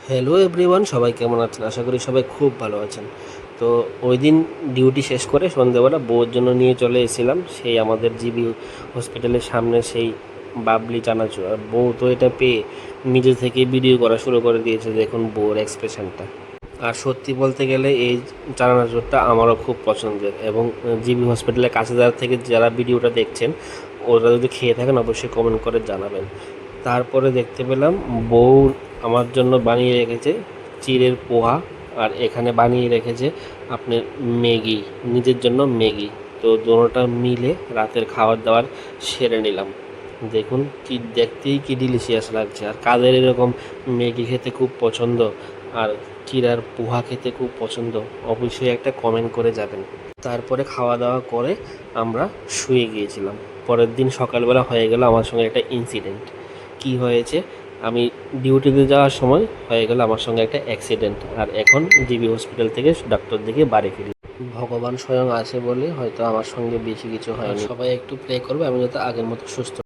Hello everyone, সবাই কেমন আছেন? আশা করি সবাই খুব ভালো আছেন। তো ওই দিন ডিউটি শেষ করে সন্ধ্যেবেলা বউয়ের জন্য নিয়ে চলে এসেছিলাম সেই আমাদের জিবি হসপিটালের সামনে সেই বাবলি চানাচুর। আর বউ তো এটা পেয়ে নিজে থেকে ভিডিও করা শুরু করে দিয়েছে। দেখুন বউয়ের এক্সপ্রেশনটা। আর সত্যি বলতে গেলে এই চানাচুরটা আমারও খুব পছন্দের, এবং জিবি হসপিটালের কাছে থেকে যারা ভিডিওটা দেখছেন ওরা যদি খেয়ে থাকেন অবশ্যই কমেন্ট করে জানাবেন। তারপরে দেখতে পেলাম বউ আমার জন্য বানিয়ে রেখেছে চিড়ের পোহা, আর এখানে বানিয়ে রেখেছে আপনার ম্যাগি, নিজের জন্য ম্যাগি। তো দুটোটা মিলে রাতের খাবার দাবার সেরে নিলাম। দেখুন কি দেখতেই কি ডিলিশিয়াস লাগছে। আর কাদের এরকম ম্যাগি খেতে খুব পছন্দ আর চিড়ার পোহা খেতে খুব পছন্দ, অবশ্যই একটা কমেন্ট করে যাবেন। তারপরে খাওয়া দাওয়া করে আমরা শুয়ে গিয়েছিলাম। পরের দিন সকালবেলা হয়ে গেল আমার সঙ্গে একটা ইনসিডেন্ট। কি হয়েছে, আমি ডিউটিতে যাওয়ার সময় হয়ে গেল আমার সঙ্গে একটা অ্যাক্সিডেন্ট। আর এখন জিবি হসপিটাল থেকে ডাক্তার দেখে বাড়ি ফিরি। ভগবান স্বয়ং আছে বলে হয়তো আমার সঙ্গে বেশি কিছু হয়নি। সবাই একটু প্রে করবে আমি যাতে আগের মতো সুস্থ